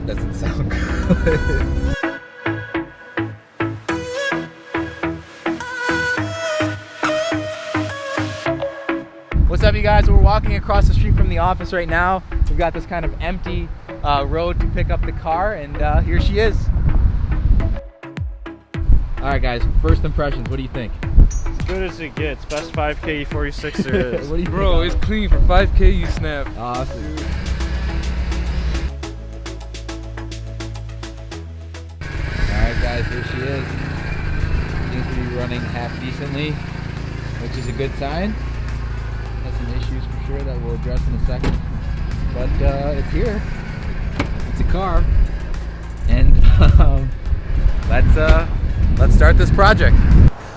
doesn't sound good. What's up, you guys? We're walking across the street from the office right now. We've got this kind of empty road to pick up the car, and here she is. All right, guys, first impressions, what do you think? As good as it gets. Best 5K E46 there is. What do you Bro, think? it's clean for 5K, you snap. Awesome. Alright guys, here she is. Seems to be running half decently, which is a good sign. Has some issues for sure that we'll address in a second. But it's here. It's a car. And let's start this project.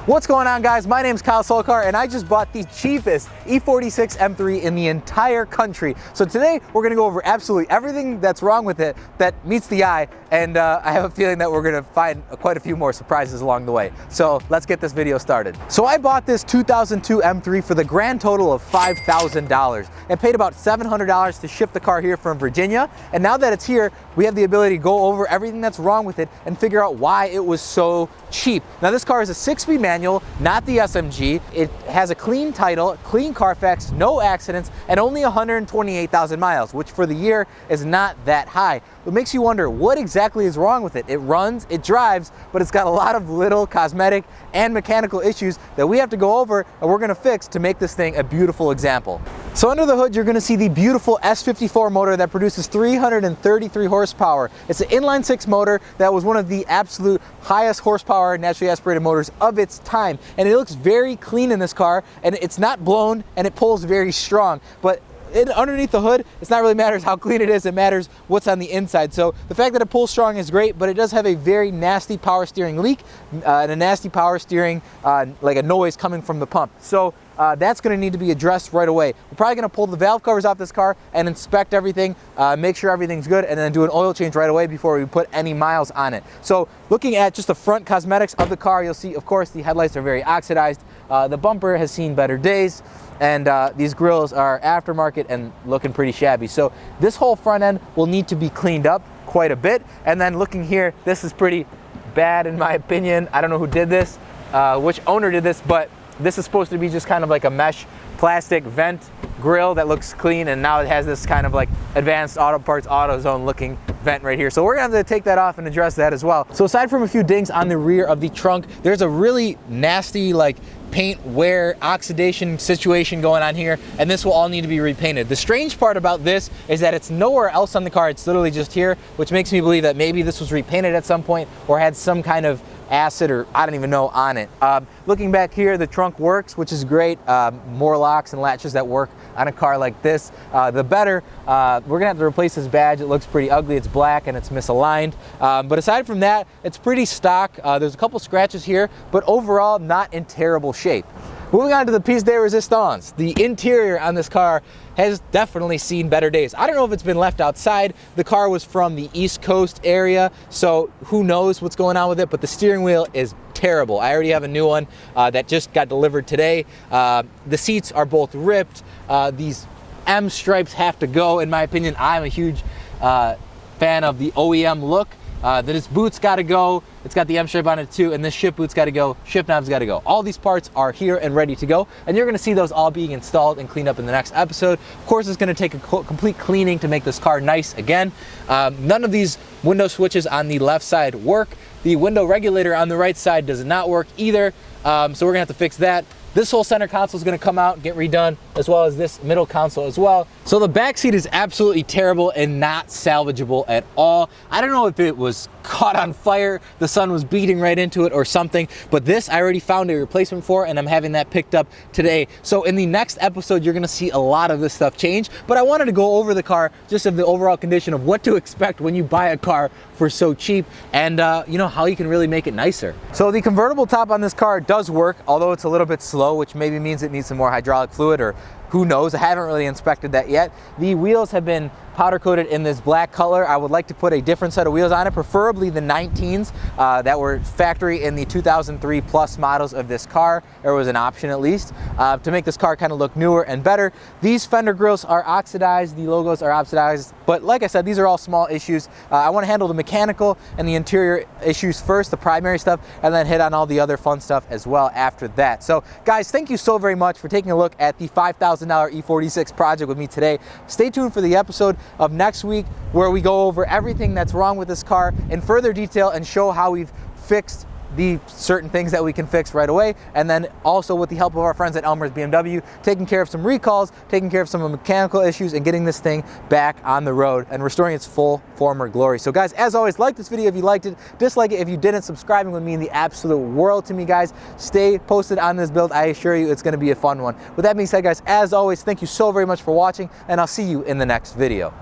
What's going on, guys? My name's Kyle Solcar, and I just bought the cheapest E46 M3 in the entire country. So today we're gonna go over absolutely everything that's wrong with it that meets the eye, and I have a feeling that we're gonna find quite a few more surprises along the way. So let's get this video started. So I bought this 2002 M3 for the grand total of $5,000 and paid about $700 to ship the car here from Virginia. And now that it's here, we have the ability to go over everything that's wrong with it and figure out why it was so cheap. Now this car is a 6-speed manual, not the SMG. It has a clean title, clean Carfax, no accidents, and only 128,000 miles, which for the year is not that high. It makes you wonder what exactly is wrong with it. It runs, it drives, but it's got a lot of little cosmetic and mechanical issues that we have to go over and we're gonna fix to make this thing a beautiful example. So under the hood, you're gonna see the beautiful S54 motor that produces 333 horsepower. It's an inline-6 motor that was one of the absolute highest horsepower naturally aspirated motors of its time. And it looks very clean in this car, and it's not blown, and it pulls very strong. But underneath the hood, it's not really matters how clean it is, it matters what's on the inside. So the fact that it pulls strong is great, but it does have a very nasty power steering leak and a nasty power steering, like a noise coming from the pump. So that's gonna need to be addressed right away. We're probably gonna pull the valve covers off this car and inspect everything, make sure everything's good, and then do an oil change right away before we put any miles on it. So looking at just the front cosmetics of the car, you'll see, of course, the headlights are very oxidized. The bumper has seen better days, and these grills are aftermarket and looking pretty shabby. So this whole front end will need to be cleaned up quite a bit. And then looking here, this is pretty bad in my opinion. I don't know who did this, which owner did this, but this is supposed to be just kind of like a mesh plastic vent grill that looks clean, and now it has this kind of like advanced auto parts AutoZone looking vent right here. So we're gonna have to take that off and address that as well. So aside from a few dings on the rear of the trunk, there's a really nasty like paint wear oxidation situation going on here, and this will all need to be repainted. The strange part about this is that it's nowhere else on the car, it's literally just here, which makes me believe that maybe this was repainted at some point or had some kind of acid or I don't even know on it. Looking back here, the trunk works, which is great. More locks and latches that work on a car like this, the better. We're gonna have to replace this badge. It looks pretty ugly. It's black and it's misaligned. But aside from that, it's pretty stock. There's a couple scratches here, but overall not in terrible shape. Moving on to the piece de resistance. The interior on this car has definitely seen better days. I don't know if it's been left outside. The car was from the East Coast area, so who knows what's going on with it, but the steering wheel is terrible. I already have a new one that just got delivered today. The seats are both ripped. These M stripes have to go, in my opinion. I'm a huge fan of the OEM look. This boot's gotta go. It's got the M stripe on it too, and this shift boot's gotta go, shift knob's gotta go. All these parts are here and ready to go, and you're gonna see those all being installed and cleaned up in the next episode. Of course, it's gonna take a complete cleaning to make this car nice again. None of these window switches on the left side work. The window regulator on the right side does not work either, so we're gonna have to fix that. This whole center console is going to come out, get redone, as well as this middle console as well. So the back seat is absolutely terrible and not salvageable at all. I don't know if it was caught on fire, the sun was beating right into it or something, but this I already found a replacement for, and I'm having that picked up today. So in the next episode, you're going to see a lot of this stuff change, but I wanted to go over the car, just of the overall condition of what to expect when you buy a car for so cheap, and you know, how you can really make it nicer. So the convertible top on this car does work, although it's a little bit slow, which maybe means it needs some more hydraulic fluid or Who knows? I haven't really inspected that yet. The wheels have been powder coated in this black color. I would like to put a different set of wheels on it, preferably the 19s that were factory in the 2003 plus models of this car. There was an option at least to make this car kind of look newer and better. These fender grills are oxidized, the logos are oxidized, but like I said, these are all small issues. I want to handle the mechanical and the interior issues first, the primary stuff, and then hit on all the other fun stuff as well after that. So guys, thank you so very much for taking a look at the $5,000 E46 project with me today. Stay tuned for the episode of next week where we go over everything that's wrong with this car in further detail and show how we've fixed the certain things that we can fix right away, and then also with the help of our friends at Elmer's BMW, taking care of some recalls, taking care of some mechanical issues, and getting this thing back on the road and restoring its full former glory. So guys, as always, like this video if you liked it, dislike it if you didn't. Subscribing would mean the absolute world to me, guys. Stay posted on this build. I assure you it's going to be a fun one. With that being said, guys, as always, thank you so very much for watching, and I'll see you in the next video.